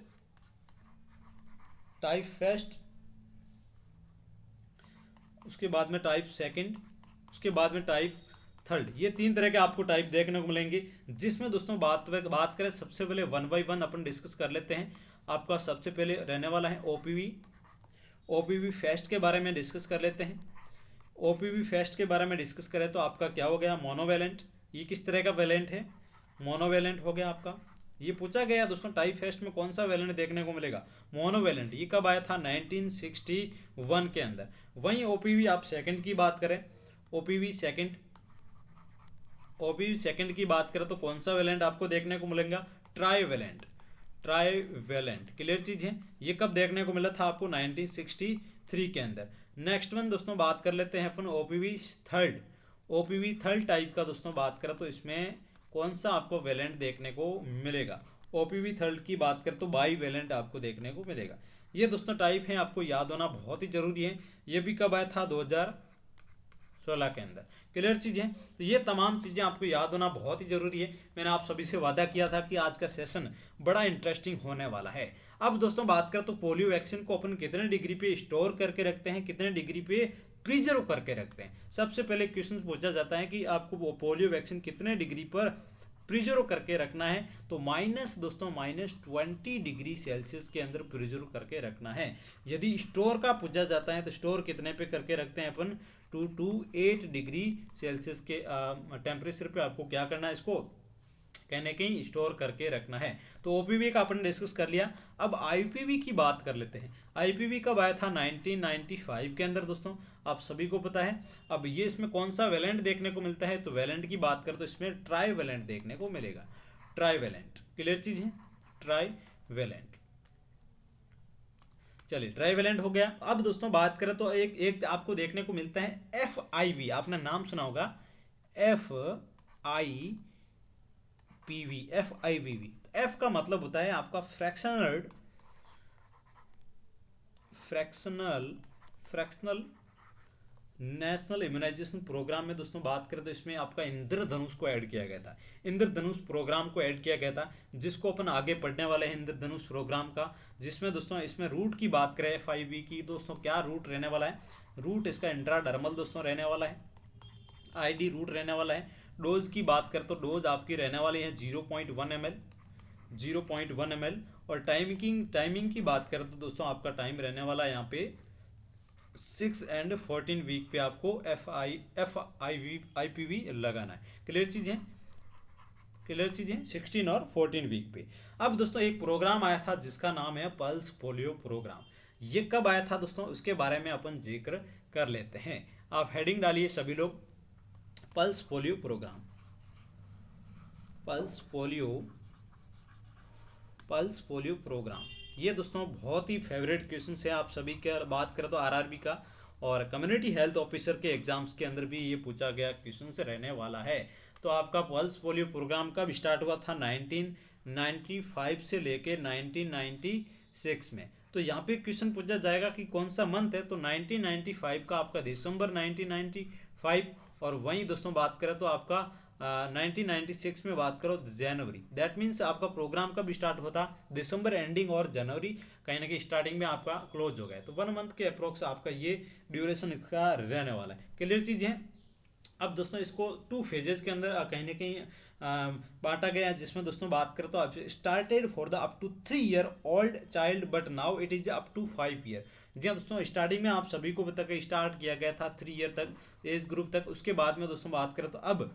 Speaker 1: type first, उसके बाद में टाइप सेकंड, उसके बाद में टाइप थर्ड, ये 3 तरह के आपको टाइप देखने को मिलेंगे। जिसमें दोस्तों बात करें सबसे पहले 1 बाय 1 अपन डिस्कस कर लेते हैं। आपका सबसे पहले रहने वाला है ओपीवी। ओपीवी फेस्ट के बारे में डिस्कस कर लेते हैं। ओपीवी फेस्ट के बारे में डिस्कस करें तो आपका क्या हो गया, मोनोवेलेंट। ये किस तरह का वेलेंट है, मोनोवेलेंट हो गया आपका। ये पूछा गया दोस्तों टाइप फेस्ट में कौन सा वेलेंट देखने को मिलेगा, मोनोवेलेंट। ये कब आया था, 1961 के अंदर। वहीं ओपीवी आप सेकंड की बात करें, ओपीवी सेकंड, ओपीवी सेकंड की बात करें तो कौन सा वेलेंट आपको देखने को मिलेगा, ट्राईवेलेंट। ट्राईवेलेंट क्लियर चीज है। ये कब देखने को मिला था आपको, 1963 के अंदर। नेक्स्ट वन दोस्तों बात कर लेते हैं अपन OPV third. OPV third type का दोस्तों बात करें तो इसमें कौन सा आपको वेलेंट देखने को मिलेगा, ओपीवी थर्ड की बात करें तो बाई वेलेंट आपको देखने को मिलेगा। ये दोस्तों टाइप है, आपको याद होना बहुत ही जरूरी है। ये भी कब आया था, 2016 के अंदर। क्लियर चीज़ है। तो ये तमाम चीज़ें आपको याद होना बहुत ही ज़रूरी है। मैंने आप सभी से वादा किया था कि आज का सेशन बड़ा इंटरेस्टिंग होने वाला है। अब दोस्तों बात करें तो पोलियो वैक्सीन को अपन कितने डिग्री पे स्टोर करके रखते हैं, कितने डिग्री पे प्रिजर्व करके रखते हैं। सबसे पहले क्वेश्चन पूछा जाता है कि आपको पोलियो वैक्सीन कितने डिग्री पर प्रिजर्व करके रखना है, तो दोस्तों -20 डिग्री सेल्सियस के अंदर प्रिजर्व करके रखना है। यदि स्टोर का पूछा जाता है तो स्टोर कितने पे करके रखते हैं अपन, 2 to 8 डिग्री सेल्सियस के टेम्परेचर पे आपको क्या करना है, इसको कहने कहीं स्टोर करके रखना है। तो ओपीवी का अपन डिस्कस कर लिया। अब आईपीवी की बात कर लेते हैं। आईपीवी कब आया था, 1995 के अंदर दोस्तों, आप सभी को पता है। अब ये इसमें कौन सा वेलेंट देखने को मिलता है, तो वेलेंट की बात करें तो इसमें ट्राई वेलेंट देखने को मिलेगा, ट्राई वेलेंट। क्लियर चीज है, ट्राई वेलेंट। चलिए ट्राईवेलेंट हो गया। अब दोस्तों बात करें तो एक एक आपको देखने को मिलता है FIV, आपने नाम सुना होगा, FIPV, FIVV। एफ का मतलब होता है आपका fractional, fractional fractional national immunization programme में दोस्तों बात करें तो इसमें आपका इंद्रधनुष को ऐड किया गया था। इंद्रधनुष प्रोग्राम को ऐड किया गया था, जिसको अपन आगे पढ़ने वाले हैं इंद्रधनुष प्रोग्राम का। जिसमें दोस्तों इसमें रूट की बात करें FIV की, दोस्तों क्या रूट रहने वाला है, रूट इसका इंट्राडर्मल दोस्तों रहने वाला है, ID रूट रहने वाला है। डोज की बात करें तो डोज आपकी रहने वाली है 0.1 ml, 0.1 ml। और टाइमिंग की बात करें तो दोस्तों आपका टाइम रहने वाला है यहाँ पे 6 and 14 वीक पे आपको IPV लगाना है। क्लियर चीज है, क्लियर चीज है, 16 और 14 वीक पे। अब दोस्तों एक प्रोग्राम आया था जिसका नाम है पल्स पोलियो प्रोग्राम। ये कब आया था दोस्तों, उसके बारे में अपन जिक्र कर लेते हैं। आप हेडिंग डालिए सभी लोग, pulse polio programme, pulse polio programme. ये दोस्तों बहुत ही फेवरेट क्वेश्चन है आप सभी के। बात करें तो आरआरबी का और कम्युनिटी हेल्थ ऑफिसर के एग्जाम्स के अंदर भी ये पूछा गया क्वेश्चन से रहने वाला है। तो आपका पल्स पोलियो प्रोग्राम कब स्टार्ट हुआ था, 1995 से लेके 1996 में। तो यहाँ पे क्वेश्चन पूछा जाएगा कि कौन सा मंथ है, तो 1995 का आपका दिसंबर 1995। और वहीं दोस्तों बात करें तो आपका 1996 में बात करो जनवरी। दैट मीन्स आपका प्रोग्राम कब स्टार्ट होता, दिसंबर एंडिंग और जनवरी कहीं ना कहीं स्टार्टिंग में आपका क्लोज हो गया। तो 1 मंथ के अप्रोक्स आपका ये ड्यूरेशन इसका रहने वाला है। क्लियर चीज़ है। अब दोस्तों इसको 2 फेजेस के अंदर कहीं ना कहीं बांटा गया है, जिसमें दोस्तों बात करें तो आप started for the up to 3 year old child but now it is up to 5 year. जी हाँ दोस्तों, स्टार्टिंग में आप सभी को पता कि स्टार्ट किया गया था 3 ईयर तक एज ग्रुप तक। उसके बाद में दोस्तों बात करें तो अब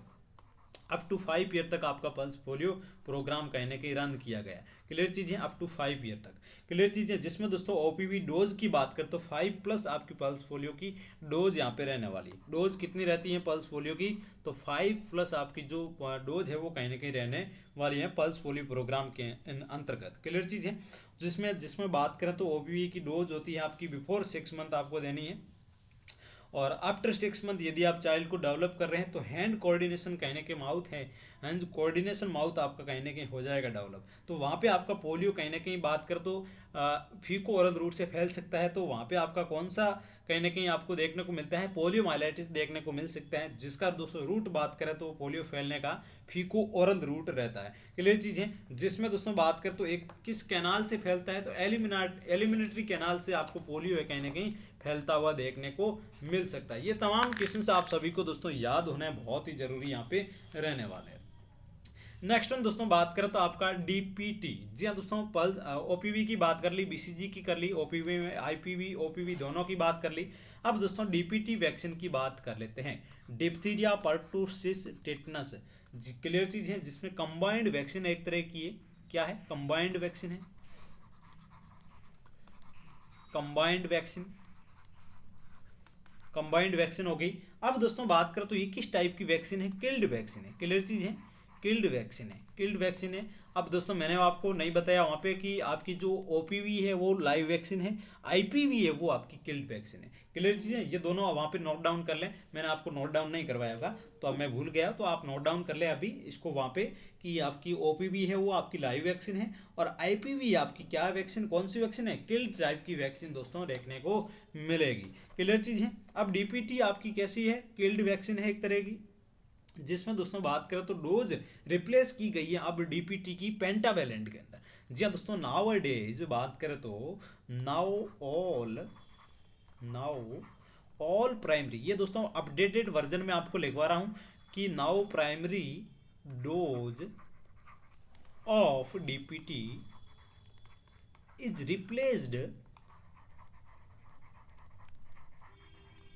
Speaker 1: अप टू 5 ईयर तक आपका पल्स पोलियो प्रोग्राम कहीं ना कहीं रन किया गया। क्लियर चीज़ है, अप टू 5 ईयर तक। क्लियर चीज़ है, जिसमें दोस्तों ओपीवी डोज की बात करें तो 5+ आपकी पल्स पोलियो की डोज यहाँ पे रहने वाली है। डोज कितनी रहती है पल्स पोलियो की, तो 5+ आपकी जो डोज है वो कहीं ना कहीं रहने वाली है पल्स पोलियो प्रोग्राम के अंतर्गत। क्लियर चीज़ है, जिसमें जिसमें बात करें तो ओपीवी की डोज होती है आपकी बिफोर 6 मंथ आपको देनी है, और आफ्टर 6 मंथ यदि आप चाइल्ड को डेवलप कर रहे हैं तो हैंड कोऑर्डिनेशन कहने के माउथ है, हैंड कोऑर्डिनेशन माउथ आपका कहीं ना कहीं हो जाएगा डेवलप। तो वहाँ पे आपका पोलियो कहीं ना कहीं बात कर तो फीको ओरल रूट से फैल सकता है। तो वहाँ पे आपका कौन सा कहीं ना कहीं आपको देखने को मिलता है, पोलियो माइलाइटिस देखने को मिल सकता है, जिसका दोस्तों रूट बात करें तो पोलियो फैलने का फीको ओरल रूट रहता है। क्लियर चीज़ है, जिसमें दोस्तों बात करें तो एक किस कैनाल से फैलता है, तो एलिमिनेटरी कैनाल से आपको पोलियो है कहीं ना कहीं फैलता हुआ देखने को मिल सकता है। ये तमाम क्वेश्चंस आप सभी को दोस्तों याद होना बहुत ही जरूरी यहाँ पे रहने वाले हैं। नेक्स्ट वन दोस्तों बात करें तो आपका डीपीटी। जी हाँ दोस्तों, पल्स ओपीवी की बात कर ली, बीसीजी की कर ली, ओपीवी में आईपीवी ओपीवी दोनों की बात कर ली। अब दोस्तों डीपीटी वैक्सीन की बात कर लेते हैं। Diphtheria, pertussis, tetanus. क्लियर चीज़ है, जिसमें कंबाइंड वैक्सीन एक तरह की है। क्या है, कंबाइंड वैक्सीन है, कंबाइंड वैक्सीन, कंबाइंड वैक्सीन हो गई। अब दोस्तों बात करें तो ये किस टाइप की वैक्सीन है, किल्ड वैक्सीन है। क्लियर चीज़ है, किल्ड वैक्सीन है, किल्ड वैक्सीन है। अब दोस्तों मैंने आपको नहीं बताया वहाँ पे कि आपकी जो ओपीवी है वो लाइव वैक्सीन है, आईपीवी है वो आपकी किल्ड वैक्सीन है। क्लियर चीज़ है, ये दोनों वहाँ पे नोट डाउन कर लें, मैंने आपको नोट डाउन नहीं करवाया होगा तो अब मैं भूल गया, तो आप नोट डाउन कर लें अभी इसको वहाँ पे कि आपकी ओपीवी है वो आपकी लाइव वैक्सीन है, और आईपीवी आपकी क्या वैक्सीन, कौन सी वैक्सीन है, किल्ड टाइप की वैक्सीन दोस्तों देखने को मिलेगी। क्लियर चीज़ है। अब डीपीटी आपकी कैसी है, किल्ड वैक्सीन है एक तरह की, जिसमें दोस्तों बात करें तो डोज रिप्लेस की गई है अब डीपीटी की पेंटावेलेंट के अंदर। जी हाँ दोस्तों, नाउ डेज बात करें तो नाउ ऑल प्राइमरी, ये दोस्तों अपडेटेड वर्जन में आपको लिखवा रहा हूँ कि now primary dose of DPT is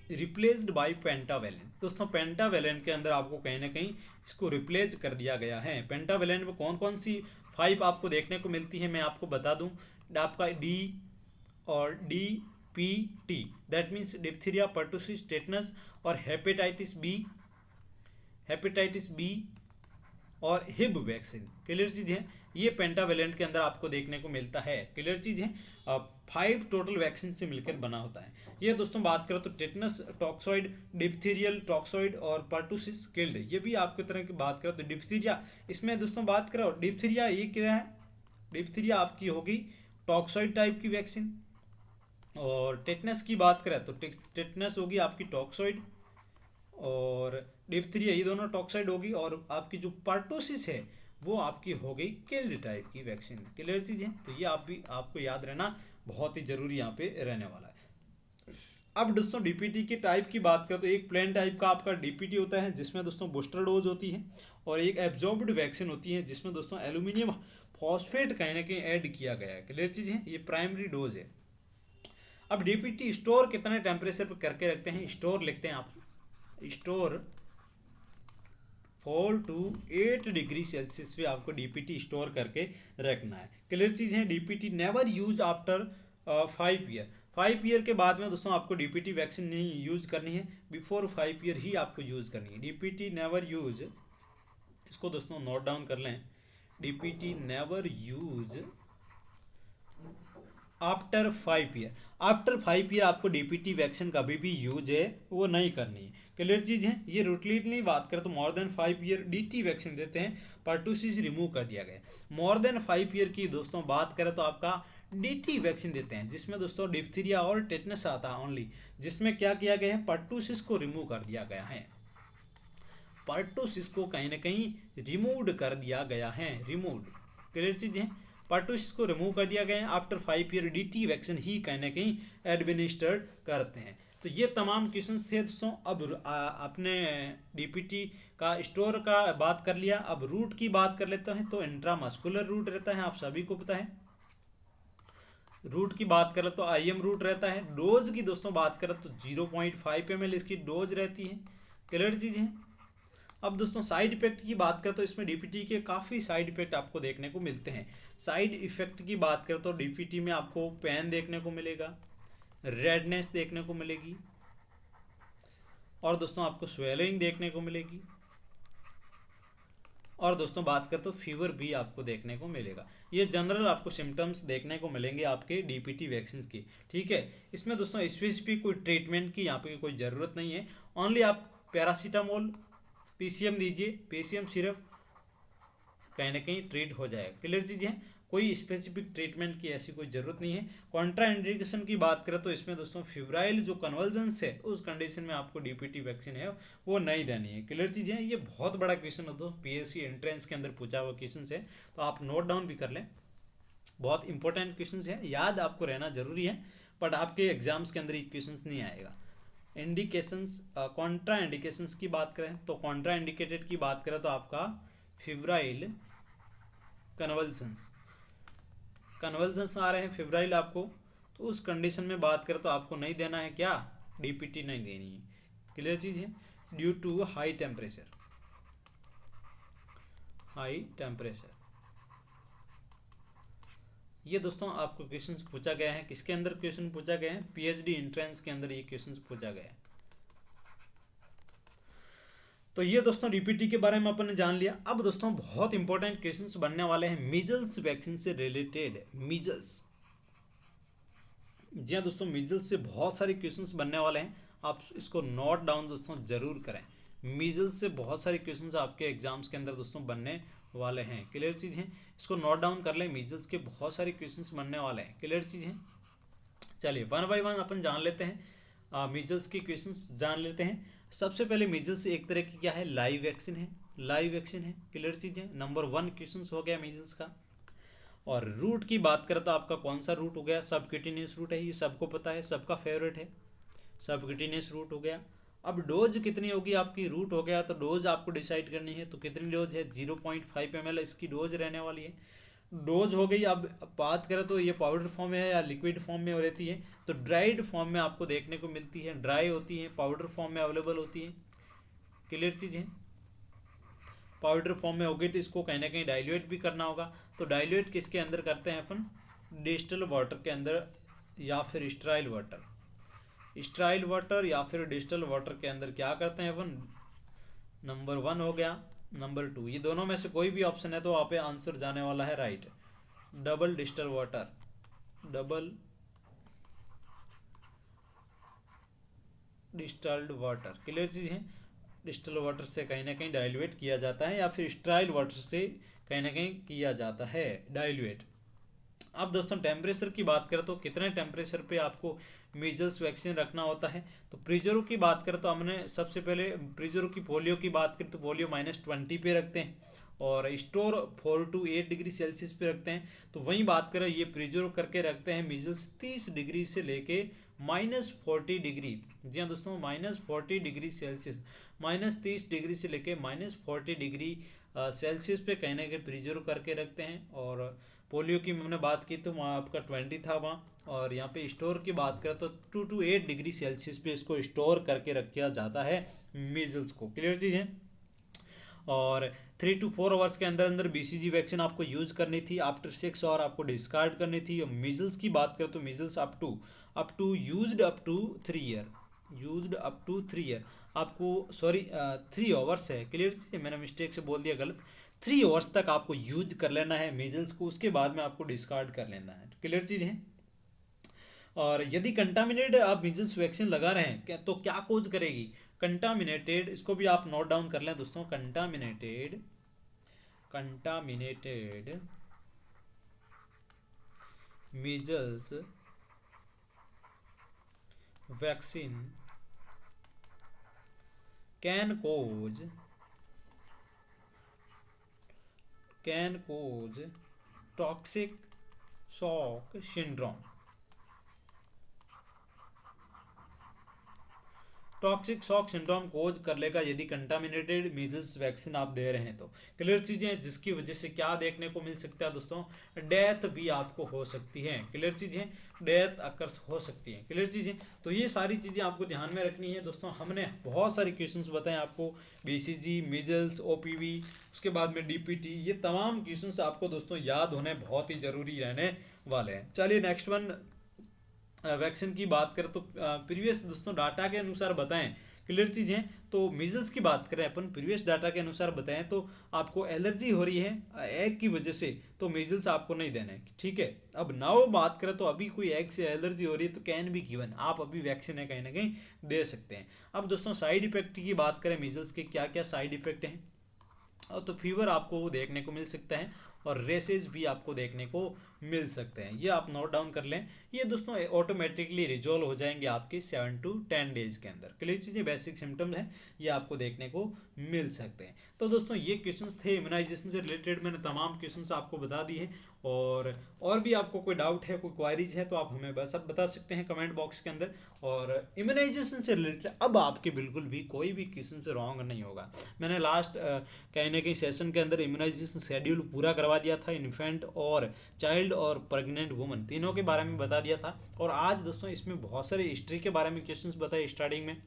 Speaker 1: replaced by pentavalent. दोस्तों पेंटावेलेंट के अंदर आपको कहीं ना कहीं इसको रिप्लेस कर दिया गया है। पेंटावेलेंट में कौन कौन सी 5 आपको देखने को मिलती है मैं आपको बता दूं, आपका डी और D P T, that means diphtheria, pertussis, tetanus और हेपेटाइटिस बी और हिब वैक्सीन। क्लियर चीज़ है, ये पेंटावेलेंट के अंदर आपको देखने को मिलता है। क्लियर चीज़ है, 5 टोटल वैक्सीन से मिलकर बना होता है। ये दोस्तों बात करें तो टेटनस टॉक्सॉइड, डिप्थीरियल टॉक्सॉइड और पर्टुसिस किल्ड, ये भी आपकी तरह की बात करें तो डिप्थीरिया, इसमें दोस्तों बात करो डिप्थीरिया ये क्या है, डिप्थीरिया आपकी होगी टॉक्सॉइड टाइप की वैक्सीन, और टेटनस की बात करें तो टेटनस होगी आपकी टॉक्सॉइड, और डिप्थीरिया ये दोनों टॉक्साइड होगी, और आपकी जो पर्टोसिस है वो आपकी हो गई किल्ड टाइप की वैक्सीन। क्लियर चीज़ है, तो ये आप भी आपको याद रहना बहुत ही जरूरी यहाँ पे रहने वाला है। अब दोस्तों डीपीटी के टाइप की बात करें तो एक प्लेन टाइप का आपका डीपीटी होता है जिसमें दोस्तों बूस्टर डोज होती है, और एक एब्जॉर्ब्ड वैक्सीन होती है जिसमें दोस्तों एल्यूमिनियम फॉस्फेट कहीं ना कहीं ऐड किया गया है। क्लियर चीज़ है, ये प्राइमरी डोज है। अब डीपीटी स्टोर कितने टेम्परेचर पर करके रखते हैं, स्टोर लिखते हैं आप, स्टोर 4 to 8 डिग्री सेल्सियस पे आपको डीपीटी स्टोर करके रखना है। क्लियर चीज़ है, DPT never use after 5 year. 5 year के बाद में दोस्तों आपको डीपीटी वैक्सीन नहीं यूज करनी है, बिफोर 5 ईयर ही आपको यूज करनी है। डीपीटी नेवर यूज, इसको दोस्तों नोट डाउन कर लें, DPT never use after 5 year. After 5 year आपको डीपीटी वैक्सीन कभी भी यूज है वो नहीं करनी है। क्लियर चीज़ है, ये रूटीनली बात करें तो more than 5 year DT vaccine देते हैं, पर्टुसिस रिमूव कर दिया गया। मोर देन 5 ईयर की दोस्तों बात करें तो आपका डीटी वैक्सीन देते हैं, जिसमें दोस्तों डिप्थीरिया और टेटनस आता है ओनली, जिसमें क्या किया गया है, पर्टुसिस को रिमूव कर दिया गया है, पर्टुसिस को कहीं ना कहीं रिमूव कर दिया गया है, रिमूव। क्लियर चीज़ है, पर्टुसिस को रिमूव कर दिया गया है। आफ्टर 5 ईयर डीटी वैक्सीन ही कहीं ना कहीं एडमिनिस्टर्ड करते हैं। तो ये तमाम क्वेश्चंस थे दोस्तों। अब आपने डीपीटी का स्टोर का बात कर लिया, अब रूट की बात कर लेते हैं। तो इंट्रामस्कुलर रूट रहता है, आप सभी को पता है। रूट की बात करें तो आईएम रूट रहता है। डोज की दोस्तों बात करें तो 0.5 ml इसकी डोज रहती है। क्लियर चीज़ है, अब दोस्तों साइड इफेक्ट की बात करें तो इसमें डीपीटी के काफ़ी साइड इफेक्ट आपको देखने को मिलते हैं। साइड इफेक्ट की बात करें तो डीपीटी में आपको पेन देखने को मिलेगा, रेडनेस देखने को मिलेगी, और दोस्तों आपको स्वेलिंग देखने को मिलेगी, और दोस्तों बात करें तो फीवर भी आपको देखने को मिलेगा। ये जनरल आपको सिम्टम्स देखने को मिलेंगे आपके डीपीटी वैक्सीन की। ठीक है, इसमें दोस्तों स्पेसिफिक कोई ट्रीटमेंट की यहाँ पे कोई ज़रूरत नहीं है। ओनली आप पैरासीटामोल, पीसीएम दीजिए, पीसीएम सिर्फ कहीं ना कहीं ट्रीट हो जाएगा। क्लियर चीज़ है, कोई स्पेसिफिक ट्रीटमेंट की ऐसी कोई ज़रूरत नहीं है। कॉन्ट्रा इंडिकेशन की बात करें तो इसमें दोस्तों फिब्राइल जो कन्वर्जेंस है उस कंडीशन में आपको डीपीटी वैक्सीन है वो नहीं देनी है। क्लियर चीज़ है, ये बहुत बड़ा क्वेश्चन हो तो पीएससी एंट्रेंस के अंदर पूछा हुआ क्वेश्चन है, तो आप नोट डाउन भी कर लें। बहुत इंपॉर्टेंट क्वेश्चन है, याद आपको रहना जरूरी है, बट आपके एग्जाम्स के अंदर ये क्वेश्चन नहीं आएगा। इंडिकेशंस, कॉन्ट्रा इंडिकेशंस की बात करें तो कॉन्ट्रा इंडिकेटेड की बात करें तो आपका फिब्राइल कन्वल्सन्स आ रहे हैं फिब्राइल आपको, तो उस कंडीशन में बात करें तो आपको नहीं देना है क्या, डीपीटी नहीं देनी है। क्लियर चीज़ है, ड्यू टू हाई टेम्परेचर। ये दोस्तों आपको क्वेश्चंस पूछा गया है, किसके अंदर क्वेश्चन पूछा गया है, पीएचडी एंट्रेंस के अंदर ये क्वेश्चंस पूछा गया है। तो ये दोस्तों डीपीटी के बारे में अपन ने जान लिया। अब दोस्तों बहुत इंपॉर्टेंट क्वेश्चंस बनने वाले हैं मीजल्स वैक्सीन से रिलेटेड। मीजल्स, जी हाँ दोस्तों, मीजल्स से बहुत सारे क्वेश्चंस बनने वाले हैं, आप इसको नोट डाउन दोस्तों जरूर करें। मीजल्स से बहुत सारे क्वेश्चंस आपके एग्जाम्स के अंदर दोस्तों बनने वाले हैं। क्लियर चीज़ है, इसको नोट डाउन कर लें, मीजल्स के बहुत सारे क्वेश्चंस बनने वाले हैं। क्लियर चीज़ है, चलिए वन बाय वन अपन जान लेते हैं, मीजल्स के क्वेश्चंस जान लेते हैं। सबसे पहले मीजल्स एक तरह की क्या है, लाइव वैक्सीन है, लाइव वैक्सीन है। क्लियर चीज़ है, नंबर 1 क्वेश्चन हो गया मीजल्स का। और रूट की बात करें तो आपका कौन सा रूट हो गया, सबक्यूटेनियस रूट है, ये सबको पता है, सबका फेवरेट है, सबक्यूटेनियस रूट हो गया। अब डोज कितनी होगी आपकी, रूट हो गया तो डोज आपको डिसाइड करनी है, तो कितनी डोज है, 0.5 ml इसकी डोज रहने वाली है। डोज हो गई। अब बात करें तो ये पाउडर फॉर्म में है या लिक्विड फॉर्म में रहती है, तो ड्राइड फॉर्म में आपको देखने को मिलती है, ड्राई होती है, पाउडर फॉर्म में अवेलेबल होती है। क्लियर चीज़ है, पाउडर फॉर्म में हो गई तो इसको कहीं ना कहीं डाइल्यूट भी करना होगा, तो डाइल्यूट किसके अंदर करते हैं अपन, डिस्टिल वाटर के अंदर या फिर स्ट्राइल वाटर, स्ट्राइल वाटर या फिर डिस्टिल वाटर के अंदर क्या करते हैं अपन। नंबर 1 हो गया, नंबर 2, ये दोनों में से कोई भी ऑप्शन है तो वहाँ पे आंसर जाने वाला है right, double distil water, double distilled water. Clear चीज़ है, डिस्टिल वाटर से कहीं ना कहीं डाइल्यूट किया जाता है या फिर स्ट्राइल वाटर से कहीं ना कहीं किया जाता है डाइल्यूट। अब दोस्तों टेम्परेचर की बात करें तो कितने टेम्परेचर पे आपको मीजल्स वैक्सीन रखना होता है, तो प्रिजरो की बात करें तो हमने सबसे पहले प्रिजरो की पोलियो की बात करें तो पोलियो -20 पे रखते हैं और स्टोर 4 to 8 डिग्री सेल्सियस पे रखते हैं। तो वहीं बात करें ये प्रिजर्व करके रखते हैं मीजल्स 30 डिग्री से लेके -40 डिग्री। जी हाँ दोस्तों, -40 डिग्री सेल्सियस, -30 डिग्री से लेके -40 डिग्री सेल्सियस पे कहीं ना कहीं प्रिजर्व करके रखते हैं। और पोलियो की हमने बात की तो वहाँ आपका 20 था वहाँ, और यहाँ पे स्टोर की बात करें तो 2 to 8 डिग्री सेल्सियस पे इसको स्टोर करके रखा जाता है मीजल्स को। क्लियर चीज़ है, और 3 to 4 आवर्स के अंदर अंदर बीसीजी वैक्सीन आपको यूज़ करनी थी, आफ्टर 6 आवर आपको डिस्कार्ड करनी थी। मीजल्स की बात करें तो measles up to used up to 3 year, used up to 3 year आपको, सॉरी 3 आवर्स है। क्लियर चीज़, मैंने मिस्टेक से बोल दिया गलत, 3 आवर्स तक आपको यूज कर लेना है मीजल्स को, उसके बाद में आपको डिस्कार्ड कर लेना है। क्लियर चीज़ है, और यदि कंटामिनेटेड आप मीजल्स वैक्सीन लगा रहे हैं क्या, तो क्या कोज करेगी, कंटामिनेटेड, इसको भी आप नोट डाउन कर लें दोस्तों, contaminated measles vaccine can cause toxic shock syndrome. Toxic shock syndrome cause कर लेगा यदि कंटामिनेटेड मीजल्स वैक्सीन आप दे रहे हैं तो। क्लियर चीज़ें हैं, जिसकी वजह से क्या देखने को मिल सकता है दोस्तों, डेथ भी आपको हो सकती है। क्लियर चीज़ें, डेथ अकर्स हो सकती है। क्लियर चीज़ें, तो ये सारी चीज़ें आपको ध्यान में रखनी है दोस्तों। हमने बहुत सारे क्वेश्चंस बताए आपको, बीसीजी, मीजल्स, ओपीवी, उसके बाद में डीपीटी, ये तमाम क्वेश्चंस आपको दोस्तों याद होने बहुत ही ज़रूरी रहने वाले हैं। चलिए नेक्स्ट वन, वैक्सीन की बात करें तो प्रीवियस दोस्तों डाटा के अनुसार बताएं। क्लियर चीज़ है, तो मीजल्स की बात करें अपन, प्रीवियस डाटा के अनुसार बताएं तो आपको एलर्जी हो रही है एग की वजह से, तो मीजल्स आपको नहीं देना है। ठीक है, अब नाउ बात करें तो अभी कोई एग से एलर्जी हो रही है तो कैन बी गिवन, आप अभी वैक्सीन है कहीं ना कहीं दे सकते हैं। अब दोस्तों साइड इफेक्ट की बात करें, मीजल्स के क्या क्या साइड इफेक्ट हैं, तो फीवर आपको देखने को मिल सकता है और रेसेज भी आपको देखने को मिल सकते हैं। ये आप नोट डाउन कर लें, ये दोस्तों ऑटोमेटिकली रिजॉल्व हो जाएंगे आपके 7 to 10 डेज के अंदर। क्लियर चीज़ें, बेसिक सिम्टम्स हैं, ये आपको देखने को मिल सकते हैं। तो दोस्तों ये क्वेश्चंस थे इम्यूनाइजेशन से रिलेटेड, मैंने तमाम क्वेश्चंस आपको बता दिए हैं। और भी आपको कोई डाउट है, कोई क्वारीज है, तो आप हमें बस अब बता सकते हैं कमेंट बॉक्स के अंदर। और इम्यूनाइजेशन से रिलेटेड अब आपके बिल्कुल भी कोई भी क्वेश्चन से रॉन्ग नहीं होगा। मैंने लास्ट कहीं ना कहीं सेशन के अंदर इम्यूनाइजेशन शेड्यूल पूरा करवा दिया था, इन्फेंट और चाइल्ड और प्रेग्नेंट वुमन तीनों के बारे में बता दिया था। और आज दोस्तों इसमें बहुत सारे हिस्ट्री के बारे में क्वेश्चंस बताए स्टार्टिंग में,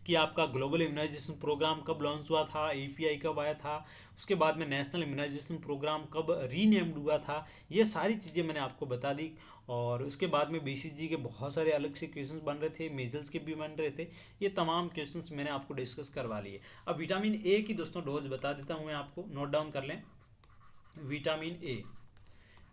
Speaker 1: कि आपका ग्लोबल इम्यूनाइजेशन प्रोग्राम कब लॉन्च हुआ था, एपीआई कब आया था, उसके बाद में नेशनल इम्यूनाइजेशन प्रोग्राम कब रीनेम्ड हुआ था, ये सारी चीज़ें मैंने आपको बता दी। और उसके बाद में बीसीजी के बहुत सारे अलग से क्वेश्चंस बन रहे थे, मीजल्स के भी बन रहे थे, ये तमाम क्वेश्चंस मैंने आपको डिस्कस करवा लिए। अब विटामिन ए की दोस्तों डोज बता देता हूँ मैं आपको, नोट डाउन कर लें।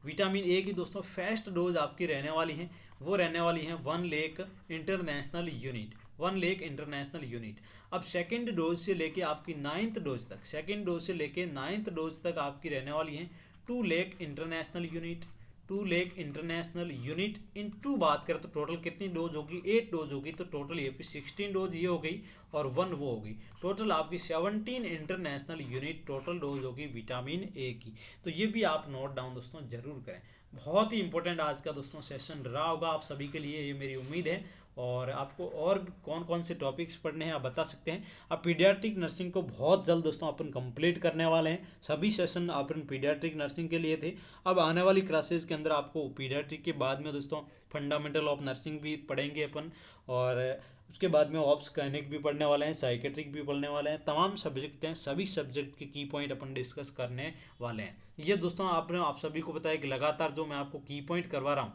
Speaker 1: विटामिन ए की दोस्तों फर्स्ट डोज आपकी रहने वाली है, वो रहने वाली है 1 lakh international unit, 1 lakh international unit. अब सेकेंड डोज से लेके आपकी 9th डोज तक, सेकेंड डोज से लेके 9th डोज तक आपकी रहने वाली है 2 lakh international unit, 2 lakh international unit. इन टू बात करें तो टोटल कितनी डोज होगी, 8 डोज होगी, तो टोटल ये 16 डोज ये हो गई और 1 वो होगी, टोटल आपकी 17 इंटरनेशनल यूनिट टोटल डोज होगी विटामिन ए की। तो ये भी आप नोट डाउन दोस्तों जरूर करें। बहुत ही इंपॉर्टेंट आज का दोस्तों सेशन रहा होगा आप सभी के लिए, ये मेरी उम्मीद है। और आपको और कौन कौन से टॉपिक्स पढ़ने हैं आप बता सकते हैं। अब पीडियाट्रिक नर्सिंग को बहुत जल्द दोस्तों अपन कंप्लीट करने वाले हैं, सभी सेशन अपन पीडियाट्रिक नर्सिंग के लिए थे। अब आने वाली क्लासेस के अंदर आपको पीडियाट्रिक के बाद में दोस्तों फंडामेंटल ऑफ नर्सिंग भी पढ़ेंगे अपन, और उसके बाद में ऑप्स गायनिक भी पढ़ने वाले हैं, साइकेट्रिक भी पढ़ने वाले हैं, तमाम सब्जेक्ट हैं, सभी सब्जेक्ट के की पॉइंट अपन डिस्कस करने वाले हैं। ये दोस्तों आपने आप सभी को बताया कि लगातार जो मैं आपको की पॉइंट करवा रहा हूँ,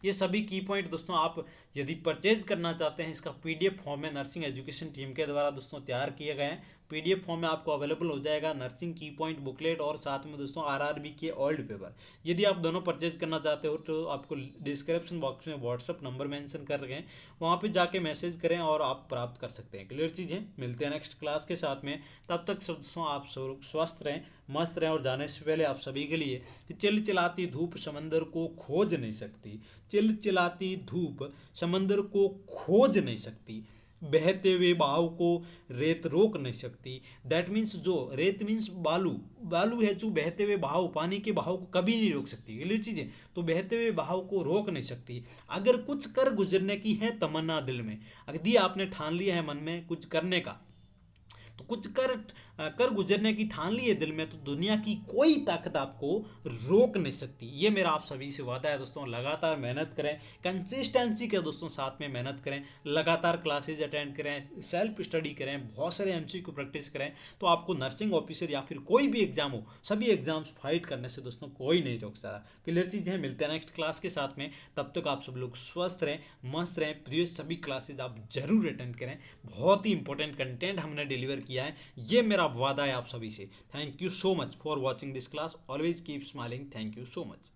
Speaker 1: ये सभी की पॉइंट दोस्तों आप यदि परचेज करना चाहते हैं, इसका पीडीएफ फॉर्म में नर्सिंग एजुकेशन टीम के द्वारा दोस्तों तैयार किए गए हैं। पीडीएफ फॉर्म में आपको अवेलेबल हो जाएगा नर्सिंग की पॉइंट बुकलेट और साथ में दोस्तों आरआरबी के ओल्ड पेपर। यदि आप दोनों परचेज करना चाहते हो तो आपको डिस्क्रिप्शन बॉक्स में व्हाट्सअप नंबर मेंशन कर रहे हैं, वहाँ पे जाके मैसेज करें और आप प्राप्त कर सकते हैं। क्लियर चीज़ है, मिलते हैं नेक्स्ट क्लास के साथ में, तब तक दोस्तों आप स्वस्थ रहें, मस्त रहें। और जाने से पहले आप सभी के लिए कि चिलचिलाती धूप समंदर को खोज नहीं सकती, चिलचिलाती धूप समंदर को खोज नहीं सकती, बहते हुए बहाव को रेत रोक नहीं सकती। दैट मीन्स जो रेत मीन्स बालू, बालू है जो बहते हुए बहाव, पानी के बहाव को कभी नहीं रोक सकती। ये चीज़ें तो बहते हुए बहाव को रोक नहीं सकती। अगर कुछ कर गुजरने की है तमन्ना दिल में, यदि आपने ठान लिया है मन में कुछ करने का, तो कुछ कर गुजरने की ठान ली है दिल में, तो दुनिया की कोई ताकत आपको रोक नहीं सकती। ये मेरा आप सभी से वादा है दोस्तों। लगातार मेहनत करें, कंसिस्टेंसी के दोस्तों साथ में मेहनत करें, लगातार क्लासेज अटेंड करें, सेल्फ स्टडी करें, बहुत सारे एमसीक्यू प्रैक्टिस करें, तो आपको नर्सिंग ऑफिसर या फिर कोई भी एग्जाम हो, सभी एग्जाम्स फाइट करने से दोस्तों कोई नहीं रोक सकता। क्लियर चीज़ है, मिलते हैं नेक्स्ट क्लास के साथ में, तब तक आप सब लोग स्वस्थ रहें, मस्त रहें। प्रीवियस सभी क्लासेज आप जरूर अटेंड करें, बहुत ही इंपॉर्टेंट कंटेंट हमने डिलीवर किया है, ये मेरा वादा है आप सभी से। Thank you so much for watching this class, always keep smiling, thank you so much.